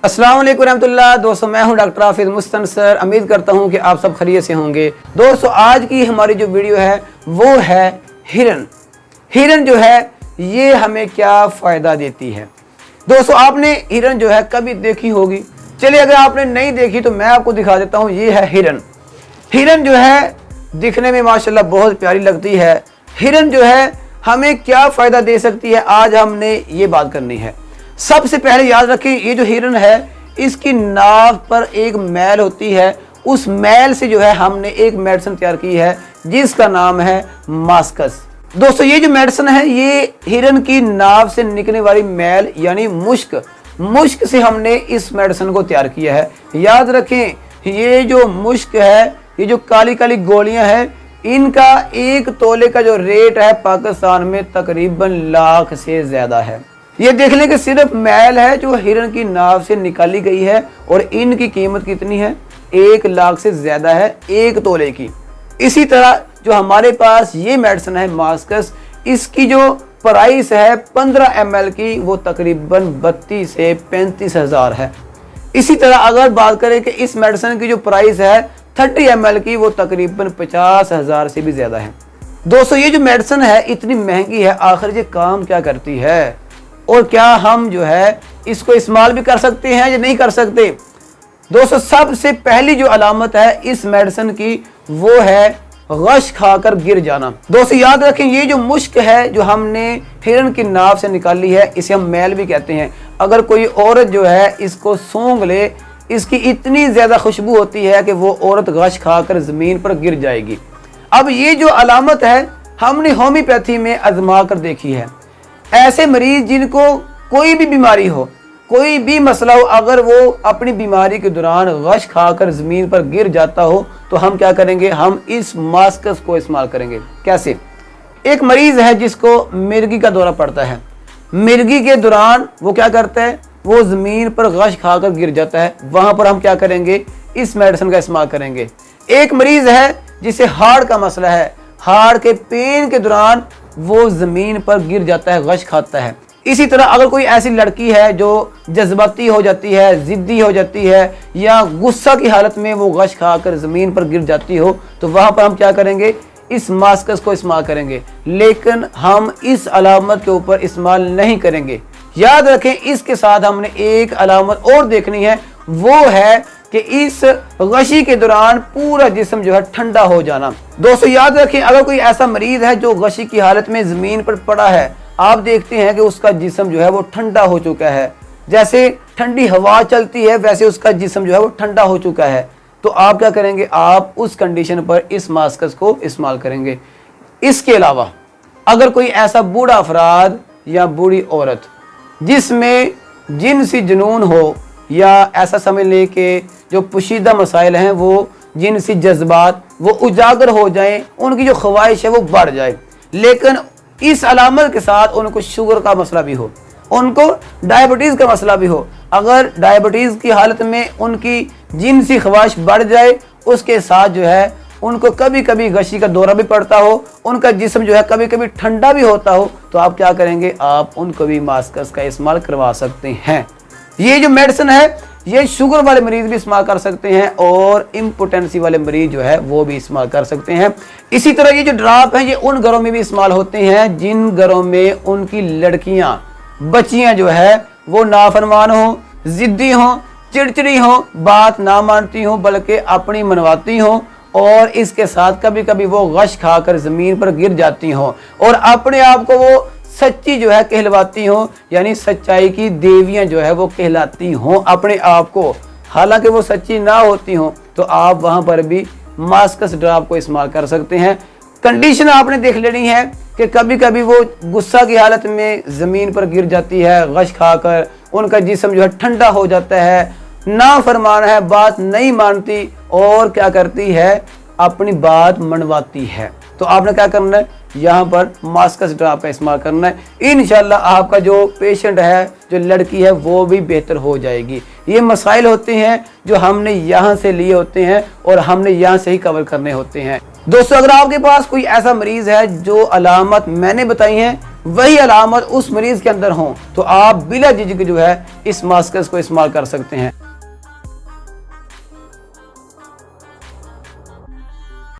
अस्सलाम वालेकुम रहमतुल्लाह। दोस्तों मैं हूं डॉक्टर हाफिज मुस्तन सर। उम्मीद करता हूं कि आप सब खैरियत से होंगे। दोस्तों आज की हमारी जो वीडियो है वो है हिरन। हिरन जो है ये हमें क्या फ़ायदा देती है। दोस्तों आपने हिरन जो है कभी देखी होगी। चलिए अगर आपने नहीं देखी तो मैं आपको दिखा देता हूँ। ये है हिरन। हिरन जो है दिखने में माशाल्लाह बहुत प्यारी लगती है। हिरन जो है हमें क्या फ़ायदा दे सकती है, आज हमने ये बात करनी है। सबसे पहले याद रखें, ये जो हिरन है इसकी नाक पर एक मैल होती है। उस मैल से जो है हमने एक मेडिसिन तैयार की है जिसका नाम है मास्कस। दोस्तों ये जो मेडिसिन है ये हिरन की नाक से निकलने वाली मैल यानी मुश्क से हमने इस मेडिसिन को तैयार किया है। याद रखें ये जो मुश्क है, ये जो काली काली गोलियां हैं, इनका 1 तोले का जो रेट है पाकिस्तान में तकरीबन लाख से ज्यादा है। ये देख लें कि सिर्फ मैल है जो हिरन की नाव से निकाली गई है और इनकी कीमत कितनी है, 1 लाख से ज्यादा है 1 तोले की। इसी तरह जो हमारे पास ये मेडिसिन है मास्कस, इसकी जो प्राइस है 15 ml की वो तकरीबन 32 से 35 हज़ार है। इसी तरह अगर बात करें कि इस मेडिसिन की जो प्राइस है 30 ml की वो तकरीबन 50 हज़ार से भी ज्यादा है। दोस्तों ये जो मेडिसिन है इतनी महंगी है, आखिर ये काम क्या करती है और क्या हम जो है इसको इस्तेमाल भी कर सकते हैं या नहीं कर सकते। दोस्तों सबसे पहली जो अलामत है इस मेडिसिन की वो है गश खाकर गिर जाना। दोस्तों याद रखें ये जो मुश्क है जो हमने हिरन की नाव से निकाली है इसे हम मैल भी कहते हैं। अगर कोई औरत जो है इसको सूंघ ले, इसकी इतनी ज्यादा खुशबू होती है कि वो औरत गश खाकर जमीन पर गिर जाएगी। अब ये जो अलामत है हमने होम्योपैथी में आजमा कर देखी है। ऐसे मरीज जिनको कोई भी बीमारी हो, कोई भी मसला हो, अगर वो अपनी बीमारी के दौरान गश खाकर जमीन पर गिर जाता हो तो हम क्या करेंगे, हम इस मास्कस को इस्तेमाल करेंगे। कैसे? एक मरीज है जिसको मिर्गी का दौरा पड़ता है। मिर्गी के दौरान वो क्या करता है, वो जमीन पर गश खाकर गिर जाता है। वहां पर हम क्या करेंगे, इस मेडिसिन का इस्तेमाल करेंगे। एक मरीज है जिसे हार्ट का मसला है, हार्ट के पेन के दौरान वो जमीन पर गिर जाता है, गश खाता है। इसी तरह अगर कोई ऐसी लड़की है जो जज्बाती हो जाती है, जिद्दी हो जाती है या गुस्सा की हालत में वो गश खाकर जमीन पर गिर जाती हो तो वहां पर हम क्या करेंगे, इस मास्कस को इस्तेमाल करेंगे। लेकिन हम इस अलामत के ऊपर इस्तेमाल नहीं करेंगे। याद रखें इसके साथ हमने एक अलामत और देखनी है, वो है कि इस गशी के दौरान पूरा जिस्म जो है ठंडा हो जाना। दोस्तों याद रखें अगर कोई ऐसा मरीज है जो गशी की हालत में जमीन पर पड़ा है, आप देखते हैं कि उसका जिस्म जो है वो ठंडा हो चुका है, जैसे ठंडी हवा चलती है वैसे उसका जिस्म जो है वो ठंडा हो चुका है, तो आप क्या करेंगे, आप उस कंडीशन पर इस मास्कस को इस्तेमाल करेंगे। इसके अलावा अगर कोई ऐसा बूढ़ा अफराद या बूढ़ी औरत जिसमें जिनसी जुनून हो या ऐसा समझ लें कि जो पोशीदा मसाइल हैं वो जिनसी जज्बात वो उजागर हो जाएं, उनकी जो ख्वाहिश है वो बढ़ जाए, लेकिन इस अलामत के साथ उनको शुगर का मसला भी हो, उनको डायबिटीज़ का मसला भी हो, अगर डायबिटीज़ की हालत में उनकी जिनसी ख्वाहिश बढ़ जाए, उसके साथ जो है उनको कभी कभी गशी का दौरा भी पड़ता हो, उनका जिस्म जो है कभी कभी ठंडा भी होता हो, तो आप क्या करेंगे, आप उनको भी मास्कस का इस्तेमाल करवा सकते हैं। ये जो मेडिसिन है ये शुगर वाले मरीज भी इस्तेमाल कर सकते हैं और इम्पोटेंसी वाले मरीज जो है वो भी इस्तेमाल कर सकते हैं। इसी तरह ये जो ड्रॉप है ये उन घरों में भी इस्तेमाल होते हैं जिन घरों में उनकी लड़कियां, बच्चियां जो है वो नाफरमान हो, जिद्दी हो, चिड़चिड़ी हो, बात ना मानती हो बल्कि अपनी मनवाती हो और इसके साथ कभी कभी वो गश खाकर जमीन पर गिर जाती हो और अपने आप को वो सच्ची जो है कहलवाती हो, यानी सच्चाई की देवियां जो है वो कहलाती हों अपने आप को, हालांकि वो सच्ची ना होती हों, तो आप वहां पर भी मास्कस ड्रॉप को इस्तेमाल कर सकते हैं। कंडीशन आपने देख लेनी है कि कभी कभी वो गुस्सा की हालत में ज़मीन पर गिर जाती है, गश खाकर उनका जिस्म जो है ठंडा हो जाता है, ना फरमान है, बात नहीं मानती और क्या करती है, अपनी बात मनवाती है। तो आपने क्या करना है, यहाँ पर मास्कस ड्रॉप का इस्तेमाल करना है। इंशाल्लाह आपका जो पेशेंट है, जो लड़की है, वो भी बेहतर हो जाएगी। ये मसाइल होते हैं जो हमने यहाँ से लिए होते हैं और हमने यहाँ से ही कवर करने होते हैं। दोस्तों अगर आपके पास कोई ऐसा मरीज है जो अलामत मैंने बताई हैं वही अलामत उस मरीज के अंदर हो तो आप बिला झिझक जो है इस मास्कस को इस्तेमाल कर सकते हैं।